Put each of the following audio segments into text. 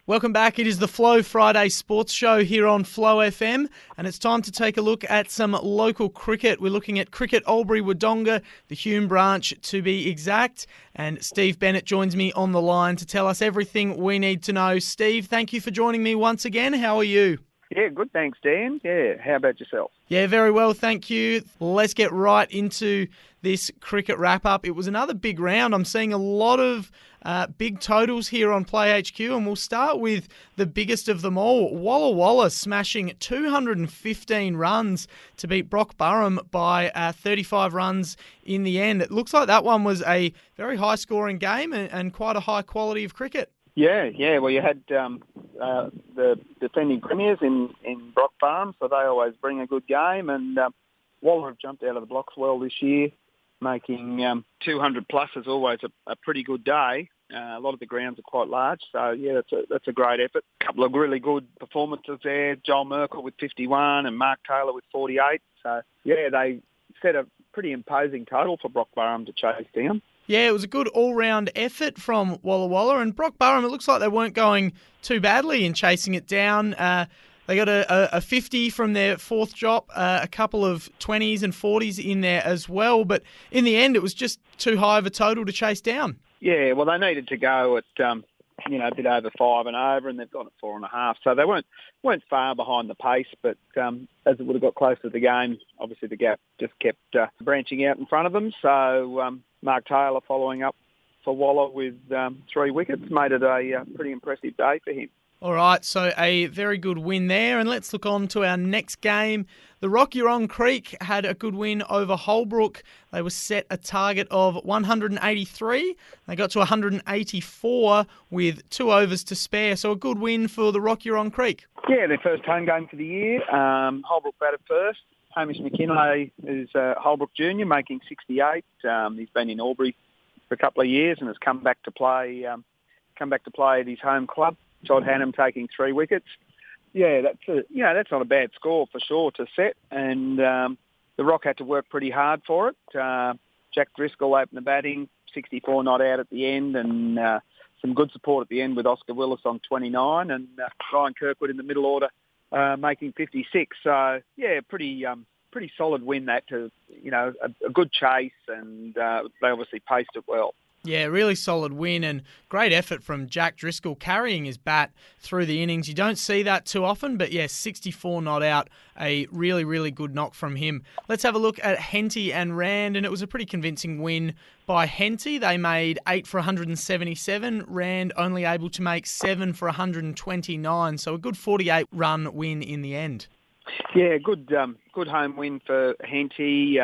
Welcome back. It is the Flow Friday Sports Show here on Flow FM, and it's time to take a look at some local cricket. We're looking at Cricket Albury Wodonga, the Hume branch to be exact, and Steve Bennett joins me on the line to tell us everything we need to know. Steve, thank you for joining me once again. How are you? Yeah, good, thanks, Dan. Yeah, how about yourself? Yeah, very well, thank you. Let's get right into this cricket wrap-up. It was another big round. I'm seeing a lot of big totals here on Play HQ, and we'll start with the biggest of them all. Walla Walla smashing 215 runs to beat Brock Burham by 35 runs in the end. It looks like that one was a very high-scoring game and quite a high quality of cricket. Yeah. Well, you had the defending premiers in Brock Farm, so they always bring a good game. And Waller have jumped out of the blocks well this year, making 200 plus is always a pretty good day. A lot of the grounds are quite large, so yeah, that's a great effort. A couple of really good performances there. Joel Merkel with 51 and Mark Taylor with 48. So yeah, they set a pretty imposing total for Brock Burham to chase down. Yeah, it was a good all-round effort from Walla Walla, and Brock Burham, it looks like they weren't going too badly in chasing it down. They got a 50 from their fourth drop, a couple of 20s and 40s in there as well, but in the end it was just too high of a total to chase down. Yeah, well, they needed to go at a bit over 5 and over, and they've got it 4.5, so they weren't far behind the pace, but as it would have got closer to the game, obviously the gap just kept branching out in front of them, so Mark Taylor following up for Waller with 3 wickets made it a pretty impressive day for him. All right, so a very good win there. And let's look on to our next game. The Wodonga Creek had a good win over Holbrook. They were set a target of 183. They got to 184 with 2 overs to spare. So a good win for the Wodonga Creek. Yeah, their first home game for the year. Holbrook batted first. Hamish McKinlay is Holbrook Junior, making 68. He's been in Albury for a couple of years and has come back to play at his home club. Todd Hannam taking 3 wickets. Yeah, that's not a bad score for sure to set, and the Rock had to work pretty hard for it. Jack Driscoll opened the batting, 64 not out at the end, and some good support at the end with Oscar Willis on 29, and Ryan Kirkwood in the middle order making 56. So yeah, pretty solid win that to a good chase, and they obviously paced it well. Yeah, really solid win and great effort from Jack Driscoll carrying his bat through the innings. You don't see that too often, but yeah, 64 not out, a really, really good knock from him. Let's have a look at Henty and Rand, and it was a pretty convincing win by Henty. They made 8 for 177, Rand only able to make 7 for 129, so a good 48-run win in the end. Yeah, good home win for Henty.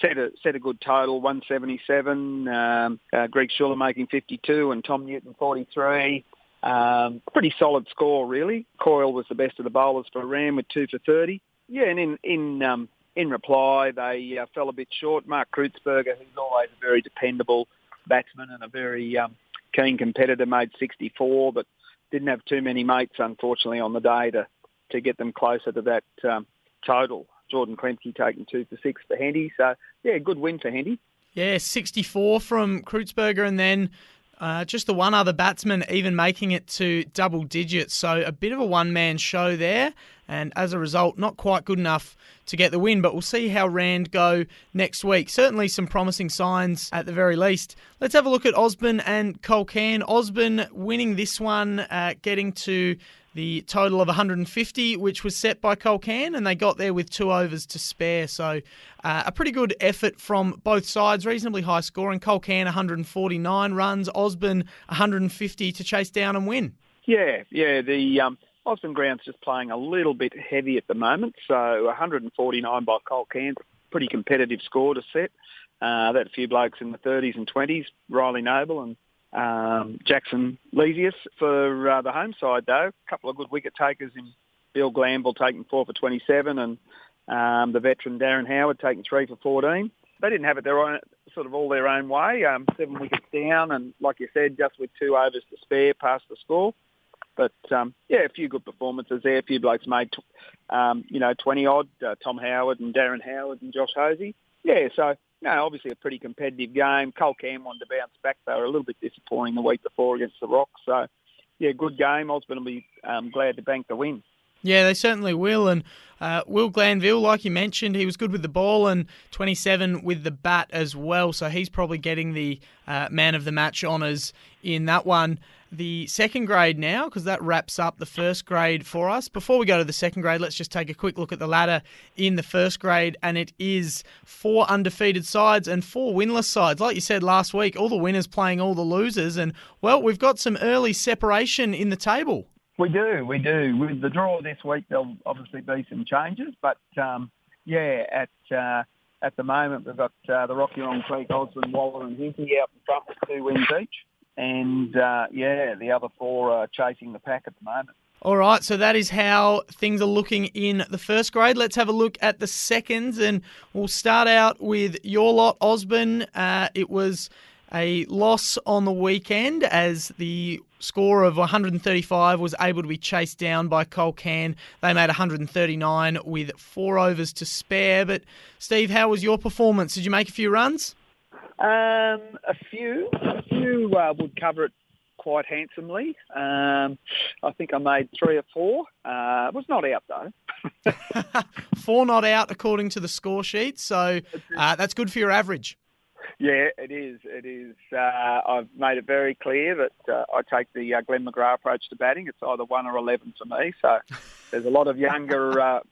Set a good total, 177. Greg Schuller making 52 and Tom Newton 43. Pretty solid score, really. Coyle was the best of the bowlers for Ram with 2 for 30. Yeah, and in reply, they fell a bit short. Mark Kreutzberger, who's always a very dependable batsman and a very keen competitor, made 64, but didn't have too many mates, unfortunately, on the day to get them closer to that total. Jordan Klemke taking 2 for 6 for Henty. So, yeah, good win for Henty. Yeah, 64 from Kreutzberger, and then just the one other batsman even making it to double digits. So a bit of a one-man show there, and as a result, not quite good enough to get the win, but we'll see how Rand go next week. Certainly some promising signs at the very least. Let's have a look at Osborne and Colcan. Osborne winning this one, getting to the total of 150, which was set by Colcan, and they got there with 2 overs to spare. So a pretty good effort from both sides, reasonably high scoring. Colcan 149 runs, Osborne 150 to chase down and win. Yeah, the Osborne ground's just playing a little bit heavy at the moment, so 149 by Colcan, pretty competitive score to set. They had a few blokes in the 30s and 20s, Riley Noble and Jackson Lesius for the home side, though. A couple of good wicket takers in Bill Glanville taking 4 for 27 and the veteran Darren Howard taking 3 for 14. They didn't have it all their own way, 7 wickets down, and like you said, just with 2 overs to spare past the score. But, a few good performances there. A few blokes made, 20-odd, Tom Howard and Darren Howard and Josh Hosey. Yeah, so, obviously a pretty competitive game. Colcan wanted to bounce back. They were a little bit disappointing the week before against the Rocks. So, good game. Osborne will be glad to bank the win. Yeah, they certainly will. And Will Glanville, like you mentioned, he was good with the ball and 27 with the bat as well. So he's probably getting the man of the match honours in that one. The second grade now, because that wraps up the first grade for us. Before we go to the second grade, let's just take a quick look at the ladder in the first grade. And it is 4 undefeated sides and 4 winless sides. Like you said last week, all the winners playing all the losers. And, well, we've got some early separation in the table. We do. With the draw this week, there'll obviously be some changes, but at the moment we've got the Rocky Long Creek, Osborne, Waller and Hinkley out in front with 2 wins each, and the other 4 are chasing the pack at the moment. All right, so that is how things are looking in the first grade. Let's have a look at the seconds, and we'll start out with your lot, Osborne. It was a loss on the weekend as the score of 135 was able to be chased down by Colcan. They made 139 with 4 overs to spare. But, Steve, how was your performance? Did you make a few runs? A few would cover it quite handsomely. I think I made 3 or 4. It was not out, though. 4 not out, according to the score sheet. So that's good for your average. Yeah, it is. I've made it very clear that I take the Glenn McGrath approach to batting. It's either 1 or 11 for me. So there's a lot of younger,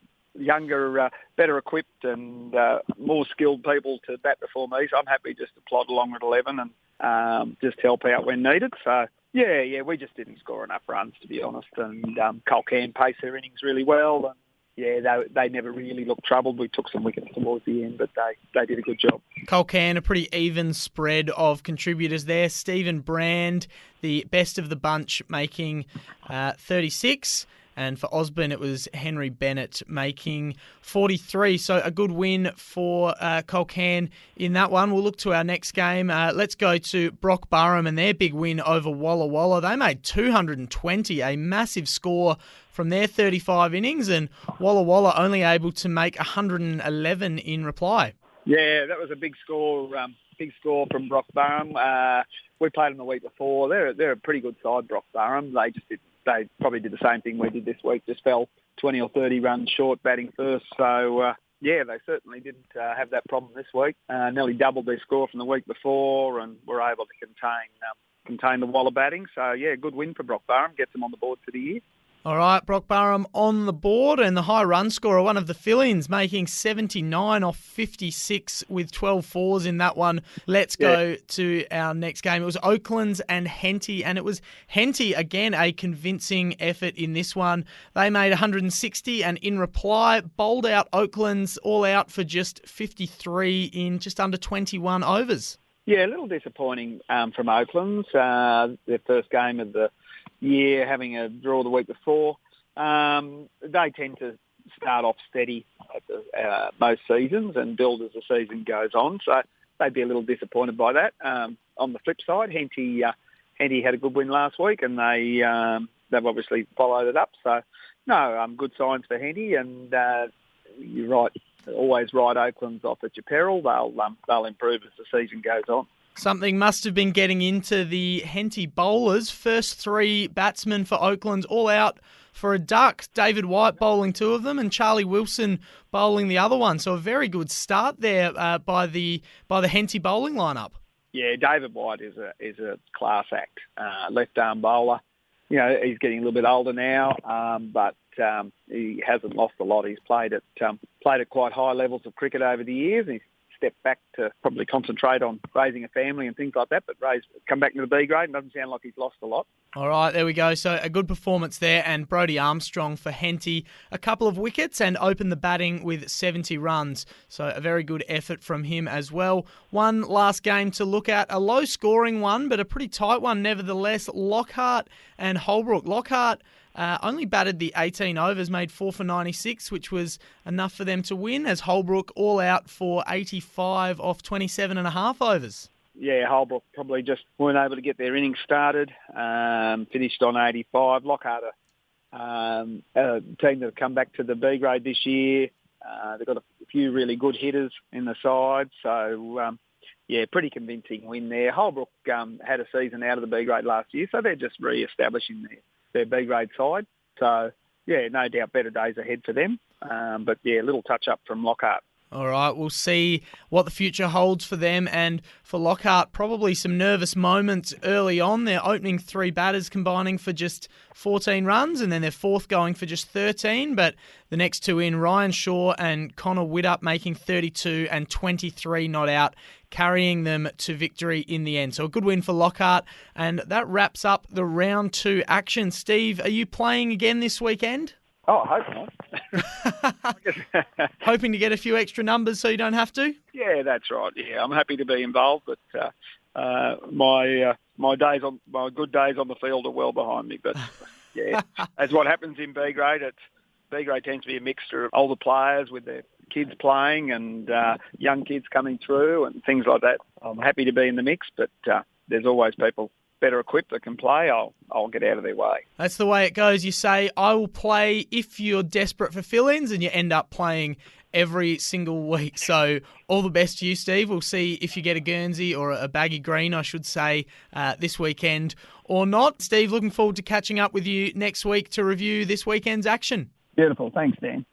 better equipped and more skilled people to bat before me. So I'm happy just to plod along at 11 and just help out when needed. So, yeah, we just didn't score enough runs, to be honest. And Colcan paced their innings really well. And, yeah, they never really looked troubled. We took some wickets towards the end, but they did a good job. Colcan, a pretty even spread of contributors there. Stephen Brand, the best of the bunch, making 36. And for Osborne, it was Henry Bennett making 43. So a good win for Colcan in that one. We'll look to our next game. Let's go to Brock Burham and their big win over Walla Walla. They made 220, a massive score from their 35 innings, and Walla Walla only able to make 111 in reply. Yeah, that was a big score from Brock Burham. We played them the week before. They're a pretty good side, Brock Burham. They probably did the same thing we did this week, just fell 20 or 30 runs short batting first. So, they certainly didn't have that problem this week. Nearly doubled their score from the week before and were able to contain the Walla batting. So, yeah, good win for Brock Burham. Gets them on the board for the year. All right, Brock Burham on the board, and the high run scorer, one of the fill-ins, making 79 off 56 with 12 fours in that one. Let's go to our next game. It was Oaklands and Henty, and it was Henty, again, a convincing effort in this one. They made 160, and in reply, bowled out Oaklands all out for just 53 in just under 21 overs. Yeah, a little disappointing from Oaklands. Their first game of the year, having a draw the week before. They tend to start off steady at most seasons and build as the season goes on. So they'd be a little disappointed by that. On the flip side, Henty had a good win last week, and they've obviously followed it up. So, no, good signs for Henty, and you're right, always ride Oaklands off at your peril. They'll improve as the season goes on. Something must have been getting into the Henty bowlers. First 3 batsmen for Oakland all out for a duck. David White bowling 2 of them and Charlie Wilson bowling the other one. So a very good start there by the Henty bowling lineup. Yeah, David White is a class act. Left arm bowler. You know, he's getting a little bit older now, but he hasn't lost a lot. He's played at quite high levels of cricket over the years. He's stepped back to probably concentrate on raising a family and things like that, but come back to the B grade and doesn't sound like he's lost a lot. All right, there we go. So a good performance there, and Brodie Armstrong for Henty, a couple of wickets and opened the batting with 70 runs. So a very good effort from him as well. One last game to look at, a low-scoring one, but a pretty tight one nevertheless. Lockhart and Holbrook. Lockhart only batted the 18 overs, made 4 for 96, which was enough for them to win, as Holbrook all out for 85 off 27.5 overs. Yeah, Holbrook probably just weren't able to get their innings started, finished on 85. Lockhart, a team that have come back to the B grade this year. They've got a few really good hitters in the side, so yeah, pretty convincing win there. Holbrook had a season out of the B grade last year, so they're just re-establishing their B grade side. So, yeah, no doubt better days ahead for them. But, yeah, a little touch-up from Lockhart. All right, we'll see what the future holds for them. And for Lockhart, probably some nervous moments early on. Their opening 3 batters combining for just 14 runs, and then their fourth going for just 13. But the next 2 in, Ryan Shaw and Connor Widdup making 32 and 23 not out, carrying them to victory in the end. So a good win for Lockhart. And that wraps up the round 2 action. Steve, are you playing again this weekend? Oh, I hope not. Hoping to get a few extra numbers so you don't have to? Yeah, that's right. Yeah, I'm happy to be involved, but my good days on the field are well behind me. But yeah, as what happens in B grade, B grade tends to be a mixture of older players with their kids playing and young kids coming through and things like that. I'm happy to be in the mix, but there's always people better equipped that can play. I'll get out of their way. That's the way it goes. You say, I will play if you're desperate for fill-ins, and you end up playing every single week. So all the best to you, Steve. We'll see if you get a Guernsey or a baggy green, I should say, this weekend or not. Steve, looking forward to catching up with you next week to review this weekend's action. Beautiful. Thanks, Dan.